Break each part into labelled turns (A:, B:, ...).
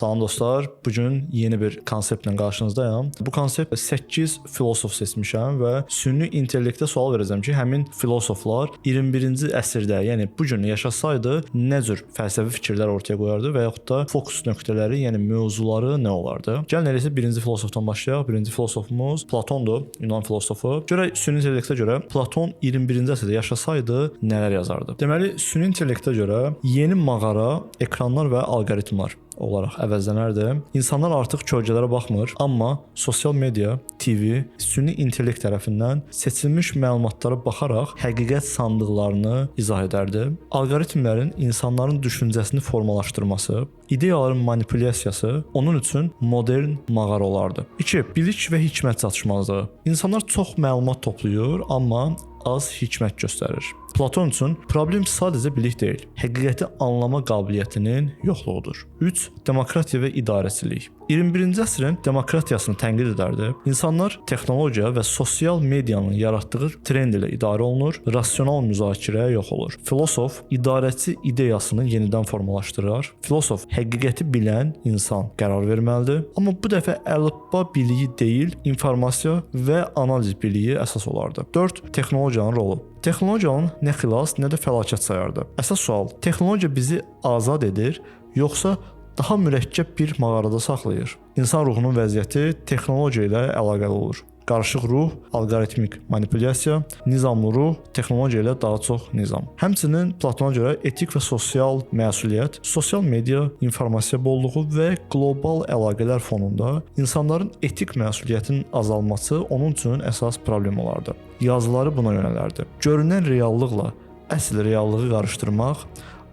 A: Salam dostlar, bugün yeni bir konseptlə qarşınızdayım. Bu konsept 8 filosof seçmişəm və süni intellektə sual verəcəm ki, həmin filosoflar 21-ci əsrdə, yəni bu gün yaşasaydı nə cür fəlsəfi fikirlər ortaya qoyardı və yaxud da fokus nöqtələri, yəni mövzuları nə olardı? Gəlin elə isə birinci filosofdan başlayaq. Birinci filosofumuz Platondur, Yunan filosofu. Görək süni intellektə görə Platon 21-ci əsrdə yaşasaydı nələr yazardı? Deməli, süni intellektə görə yeni mağara, ekranlar və alqoritmlar olaraq əvəzlənərdi. İnsanlar artıq kölgələrə baxmır, amma sosial media, TV, süni intellekt tərəfindən seçilmiş məlumatlara baxaraq həqiqət sandıqlarını izah edərdi. Alqoritmlərin insanların düşüncəsini formalaşdırması, ideyaların manipulyasiyası onun üçün modern mağara olardı. 2. Bilik və hikmət çatışmazlığı. İnsanlar çox məlumat toplayır, amma az hikmət göstərir. Platon üçün problem sadəcə bilik deyil, həqiqəti anlama qabiliyyətinin yoxluğudur. 3. Demokratiya və idarəçilik. 21-ci əsrin demokratiyasını tənqid edərdi. İnsanlar texnologiya və sosial medianın yaratdığı trend ilə idarə olunur, rasional müzakirə yox olur. Filosof idarəçi ideyasını yenidən formalaşdırır. Filosof həqiqəti bilən insan qərar verməlidir. Amma bu dəfə əlifba biliyi deyil, informasiya və analiz biliyi əsas olardı. 4. Texnologiyanın rolu. Texnologiyanın nə xilas, nə də fəlakət sayardı. Əsas sual: texnologiya bizi azad edir, yoxsa daha mürəkkəb bir mağarada saxlayır? İnsan ruhunun vəziyyəti texnologiya ilə əlaqəli olur. Qarışıq ruh, alqoritmik manipulyasiya, nizamlı ruh, texnologiya ilə daha çox nizam. Həmçinin Platona görə etik və sosial məsuliyyət, sosial media, informasiya bolluğu və qlobal əlaqələr fonunda insanların etik məsuliyyətinin azalması onun üçün əsas problem olardı. Yazıları buna yönələrdi. Görünən reallıqla əsl reallığı qarışdırmaq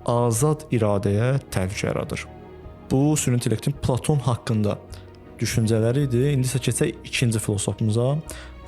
A: azad iradəyə təhlükə yaradır. Bu süni intellektin Platon haqqında düşüncələri idi. İndi isə keçək ikinci filosofumuza.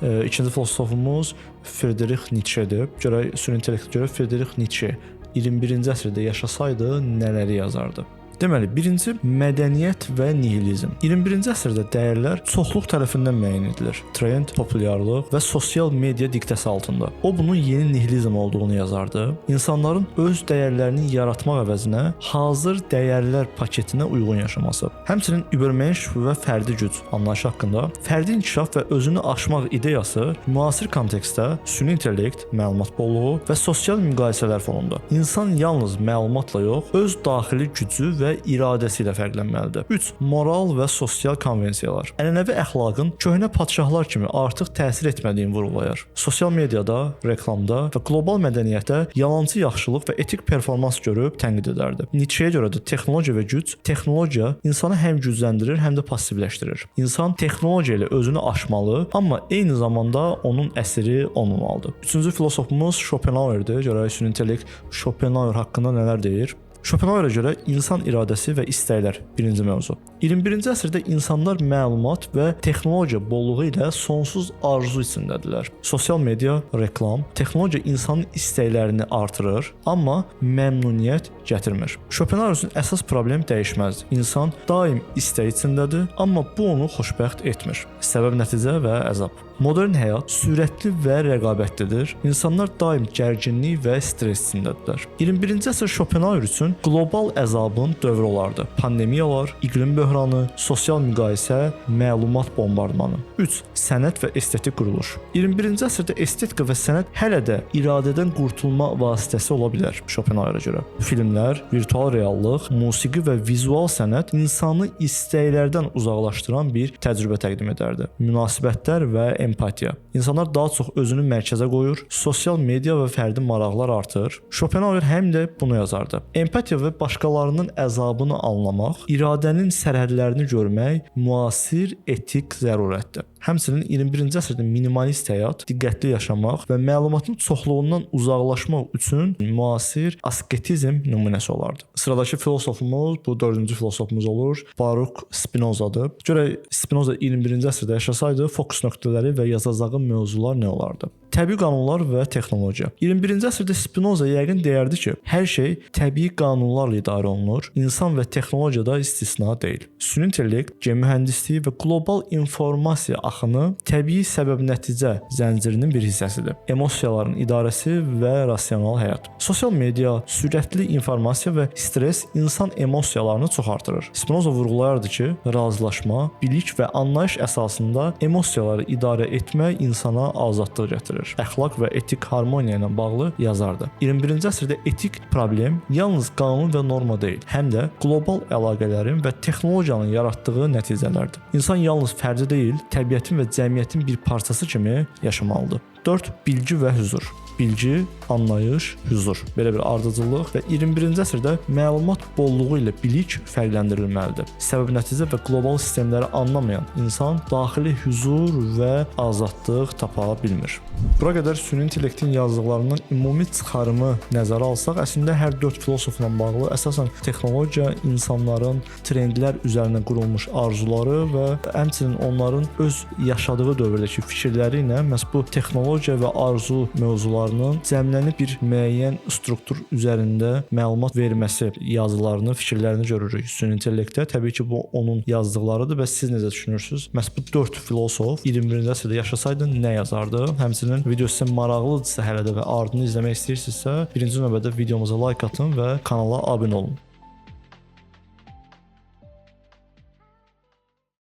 A: İkinci filosofumuz Friedrich Nietzschedir. Görək süni intellektə görə Friedrich Nietzsche 21-ci əsrdə yaşasaydı nələri yazardı? Deməli, birinci mədəniyyət və nihilizm. 21-ci əsrdə dəyərlər çoxluq tərəfindən müəyyən edilir. Trend, populyarlıq və sosial media diktəsi altında. O bunun yeni nihilizm olduğunu yazardı. İnsanların öz dəyərlərini yaratmaq əvəzinə hazır dəyərlər paketinə uyğun yaşaması. Həmçinin übermensch və fərdi güc anlayışı haqqında fərdi inkişaf və özünü aşmaq ideyası müasir kontekstdə süni intellekt, məlumat bolluğu və sosial müqayisələr fonunda. İnsan yalnız məlumatla yox, öz daxili gücü və iradəsi ilə fərqlənməlidir. 3. Moral və sosial konvensiyalar. Ənənəvi əxlaqın köhnə padşahlar kimi artıq təsir etmədiyini vurğulayır. Sosial mediada, reklamda və qlobal mədəniyyətə yalançı yaxşılıq və etik performans görüb tənqid edərdi. Nietzscheyə görə də texnologiya və güc, texnologiya insanı həm gücləndirir, həm də passivləşdirir. İnsan texnologiya ilə özünü aşmalı, amma eyni zamanda onun əsiri olmamalıdır. Üçüncü filosofumuz Schopenhauerdir. Görək süni intellekt Schopenhauer haqqında nələr deyir? Schopenhauerə görə insan iradəsi və istəklər birinci mövzu. 21-ci əsrdə insanlar məlumat və texnologiya bolluğu ilə sonsuz arzu içindədirlər. Sosial media, reklam, texnologiya insanın istəklərini artırır, amma məmnuniyyət gətirmir. Schopenhauer üçün əsas problem dəyişməzdir. İnsan daim istək içindədir, amma bu onu xoşbəxt etmir. Səbəb, nəticə və əzab. Modern həyat sürətli və rəqabətlidir. İnsanlar daim gərginlik və stres içindədirlər. 21-ci əsr Schopenhauer üçün qlobal əzabın dövrü olardı. Pandemiyalar, iqlim böhranı, sosial müqayisə, məlumat bombardmanı. 3. Sənət və estetik quruluş. 21-ci əsrdə estetika və sənət hələ də iradədən qurtulma vasitəsi ola bilər Schopenhauerə görə. Filmlər, virtual reallıq, musiqi və vizual sənət insanı istəklərdən uzaqlaşdıran bir təcrübə təqdim edərdi. Münasibətlər və empatiya. İnsanlar daha çox özünü mərkəzə qoyur, sosial media və fərdi maraqlar artır. Schopenhauer həm də bunu yazardı. Empatiya və başqalarının əzabını anlamaq, iradənin sərhədlərini görmək müasir etik zərurətdir. Həmçinin 21-ci əsrdə minimalist həyat, diqqətli yaşamaq və məlumatın çoxluğundan uzaqlaşmaq üçün müasir asketizm nümunəsi olardı. Sıradakı filosofumuz, bu 4-cü filosofumuz olur, Baruch Spinozadır. Görək Spinoza 21-ci əsrdə yaşasaydı fokus nöqtələri və yazacağı mövzular nə olardı? Təbii qanunlar və texnologiya. 21-ci əsrdə Spinoza yəqin deyərdi ki, hər şey təbii qanunlarla idarə olunur, insan və texnologiya da istisna deyil. Süni intellekt, gen mühəndisliyi və qlobal informasiya axını təbii səbəb-nəticə zəncirinin bir hissəsidir. Emosiyaların idarəsi və rasional həyat. Sosial media, sürətli informasiya və stress insan emosiyalarını çox artırır. Spinoza vurğulayırdı ki, razılaşma, bilik və anlayış əsasında emosiyaları idarə etmək insana azadlıq gətirir. Əxlaq və etik harmoniya ilə bağlı yazardı. 21-ci əsrdə etik problem yalnız qanun və norma deyil, həm də qlobal əlaqələrin və texnologiyanın yaratdığı nəticələrdir. İnsan yalnız fərdi deyil, təbiətin və cəmiyyətin bir parçası kimi yaşamalıdır. 4. Bilgi və hüzur. Bilgi, anlayış, hüzur. Belə bir ardıcıllıq və 21-ci əsrdə məlumat bolluğu ilə bilik fərqləndirilməlidir. Səbəb-nəticə və qlobal sistemləri anlamayan insan daxili hüzur və azadlıq tapa bilmir. Bura qədər süni intellektin yazdıqlarından ümumi çıxarımı nəzərə alsaq, əslində hər 4 filosofla bağlı əsasən texnologiya, insanların trendlər üzərinə qurulmuş arzuları və həmçinin onların öz yaşadığı dövrdəki fikirləri ilə məhz bu texnologiya və arzu mövzularının cəmlənib bir müəyyən struktur üzərində məlumat verməsi yazılarını, fikirlərini görürük süni intellektdə. Təbii ki, bu onun yazdıqlarıdır və siz necə düşünürsünüz? Məhz bu 4 filosof 21-ci əsrdə yaşasaydı nə yazardı? Həmçinin video sizə maraqlıdırsa hələ də və ardını izləmək istəyirsinizsə, birinci növbədə videomuza like atın və kanala abunə olun.